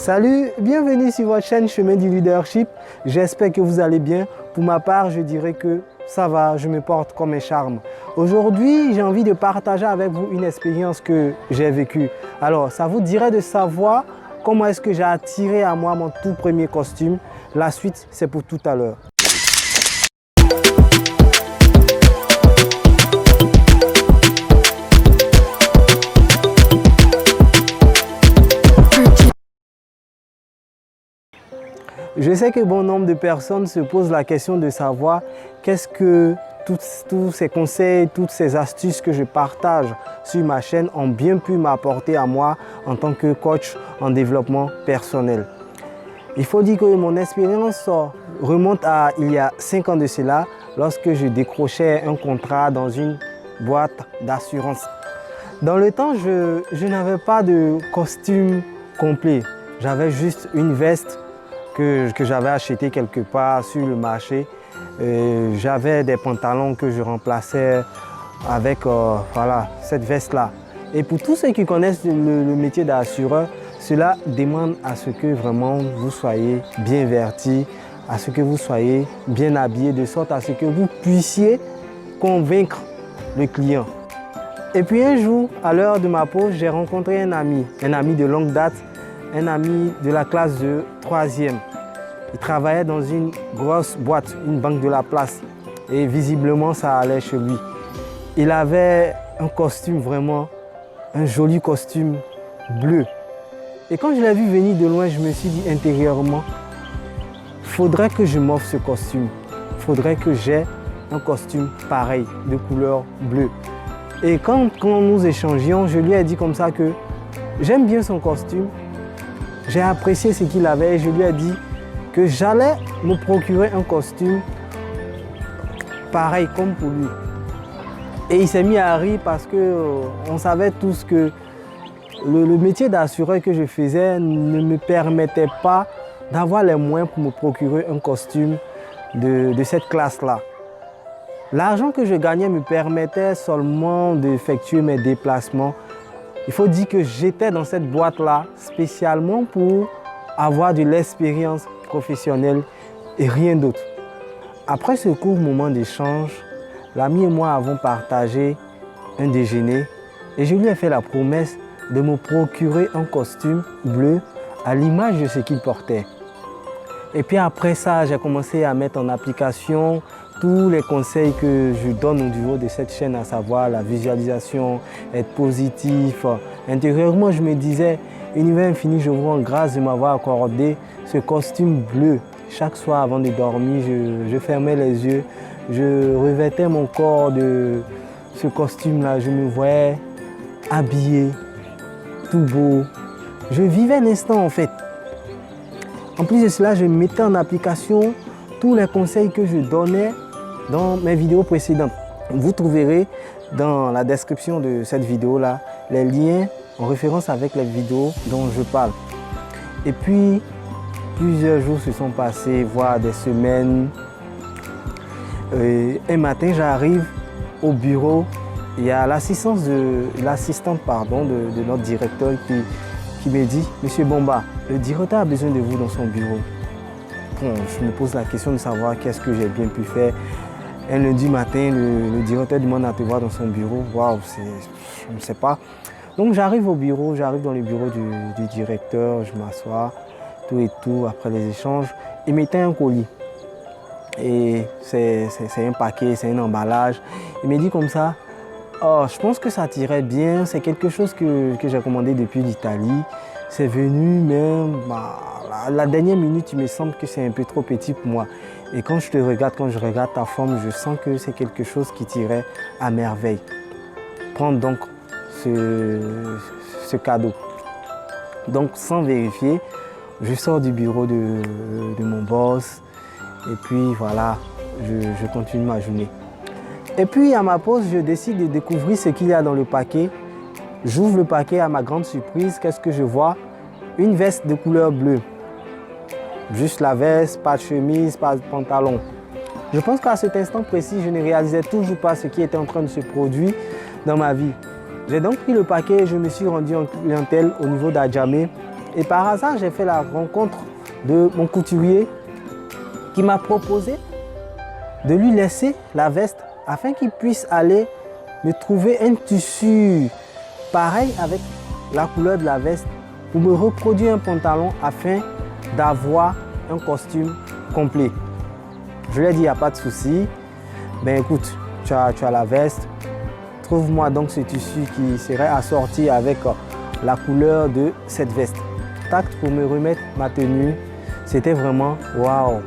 Salut, bienvenue sur votre chaîne Chemin du Leadership. J'espère que vous allez bien. Pour ma part, je dirais que ça va, je me porte comme un charme. Aujourd'hui, j'ai envie de partager avec vous une expérience que j'ai vécue. Alors, ça vous dirait de savoir comment est-ce que j'ai attiré à moi mon tout premier costume. La suite, c'est pour tout à l'heure. Je sais que bon nombre de personnes se posent la question de savoir qu'est-ce que tous ces conseils, toutes ces astuces que je partage sur ma chaîne ont bien pu m'apporter à moi en tant que coach en développement personnel. Il faut dire que mon expérience remonte à il y a 5 ans de cela, lorsque je décrochais un contrat dans une boîte d'assurance. Dans le temps, je n'avais pas de costume complet. J'avais juste une veste que j'avais acheté quelque part sur le marché. J'avais des pantalons que je remplaçais avec voilà, cette veste-là. Et pour tous ceux qui connaissent le métier d'assureur, cela demande à ce que vraiment vous soyez bien vêtis, à ce que vous soyez bien habillés, de sorte à ce que vous puissiez convaincre le client. Et puis un jour, à l'heure de ma pause, j'ai rencontré un ami de longue date, un ami de la classe de 3e. Il travaillait dans une grosse boîte, une banque de la place. Et visiblement, ça allait chez lui. Il avait un costume vraiment, un joli costume bleu. Et quand je l'ai vu venir de loin, je me suis dit intérieurement, il faudrait que je m'offre ce costume. Il faudrait que j'ai un costume pareil, de couleur bleue. Et quand nous échangions, je lui ai dit comme ça que j'aime bien son costume. J'ai apprécié ce qu'il avait et je lui ai dit que j'allais me procurer un costume pareil comme pour lui. Et il s'est mis à rire parce qu'on savait tous que le métier d'assureur que je faisais ne me permettait pas d'avoir les moyens pour me procurer un costume de cette classe-là. L'argent que je gagnais me permettait seulement d'effectuer mes déplacements. Il faut dire que j'étais dans cette boîte-là spécialement pour avoir de l'expérience professionnelle et rien d'autre. Après ce court moment d'échange, l'ami et moi avons partagé un déjeuner et je lui ai fait la promesse de me procurer un costume bleu à l'image de ce qu'il portait. Et puis après ça, j'ai commencé à mettre en application tous les conseils que je donne au niveau de cette chaîne, à savoir la visualisation, être positif. Intérieurement, je me disais, Univers infini, je vous rends grâce de m'avoir accordé ce costume bleu. Chaque soir avant de dormir, je fermais les yeux, je revêtais mon corps de ce costume-là. Je me voyais habillé, tout beau. Je vivais l'instant en fait. En plus de cela, je mettais en application tous les conseils que je donnais dans mes vidéos précédentes. Vous trouverez dans la description de cette vidéo-là les liens en référence avec les vidéos dont je parle. Et puis, plusieurs jours se sont passés, voire des semaines. Un matin, j'arrive au bureau. Il y a l'assistante de notre directeur qui me dit « Monsieur Bomba, le directeur a besoin de vous dans son bureau. » Bon, je me pose la question de savoir qu'est-ce que j'ai bien pu faire. Un lundi matin, le directeur demande à te voir dans son bureau. Waouh, je ne sais pas. Donc j'arrive au bureau, j'arrive dans le bureau du directeur, je m'assois, tout et tout, après les échanges. Il mettait un colis. Et c'est un paquet, c'est un emballage. Il me dit comme ça, oh, je pense que ça t'irait bien, c'est quelque chose que j'ai commandé depuis l'Italie. C'est venu même, la dernière minute, il me semble que c'est un peu trop petit pour moi. Et quand je te regarde, quand je regarde ta forme, je sens que c'est quelque chose qui t'irait à merveille. Prends donc ce cadeau. Donc sans vérifier, je sors du bureau de mon boss et puis voilà, je continue ma journée. Et puis à ma pause, je décide de découvrir ce qu'il y a dans le paquet. J'ouvre le paquet, à ma grande surprise, qu'est-ce que je vois? Une veste de couleur bleue. Juste la veste, pas de chemise, pas de pantalon. Je pense qu'à cet instant précis, je ne réalisais toujours pas ce qui était en train de se produire dans ma vie. J'ai donc pris le paquet et je me suis rendu en clientèle au niveau d'Adjamé Et par hasard, j'ai fait la rencontre de mon couturier qui m'a proposé de lui laisser la veste afin qu'il puisse aller me trouver un tissu pareil avec la couleur de la veste pour me reproduire un pantalon afin d'avoir un costume complet. Je lui ai dit, il n'y a pas de souci. Ben écoute, tu as la veste. Trouve-moi donc ce tissu qui serait assorti avec la couleur de cette veste. Tac, pour me remettre ma tenue, c'était vraiment waouh.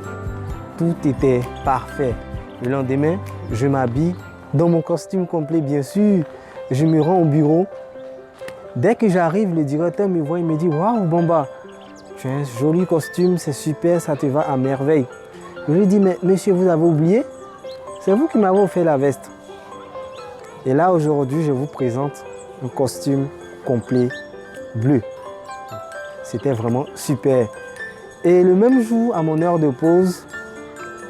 Tout était parfait. Le lendemain, je m'habille dans mon costume complet, bien sûr. Je me rends au bureau. Dès que j'arrive, le directeur me voit, il me dit « Waouh, Bamba, tu as un joli costume, c'est super, ça te va à merveille. » Je lui dis « Mais monsieur, vous avez oublié? C'est vous qui m'avez offert la veste. » Et là, aujourd'hui, je vous présente un costume complet bleu. C'était vraiment super. Et le même jour, à mon heure de pause,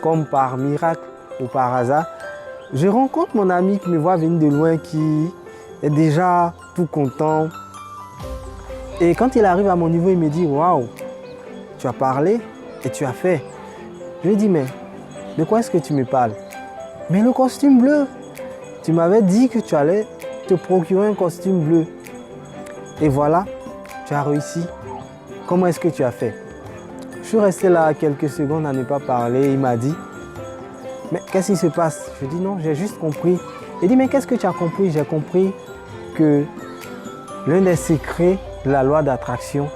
comme par miracle ou par hasard, je rencontre mon ami qui me voit venir de loin, qui est déjà tout content. Et quand il arrive à mon niveau, il me dit « Waouh, tu as parlé et tu as fait. » Je lui dis « Mais de quoi est-ce que tu me parles? » « Mais le costume bleu, tu m'avais dit que tu allais te procurer un costume bleu. Et voilà, tu as réussi. Comment est-ce que tu as fait? » Je suis resté là quelques secondes à ne pas parler. Il m'a dit « Mais qu'est-ce qui se passe? » Je dis « Non, j'ai juste compris. » Il dit « Mais qu'est-ce que tu as compris? » J'ai compris que l'un des secrets de la loi d'attraction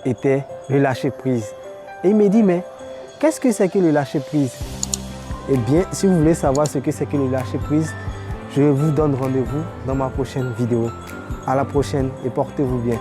était le lâcher-prise. Et il me dit « Mais qu'est-ce que c'est que le lâcher-prise? » Eh bien, si vous voulez savoir ce que c'est que le lâcher-prise, je vous donne rendez-vous dans ma prochaine vidéo. À la prochaine et portez-vous bien.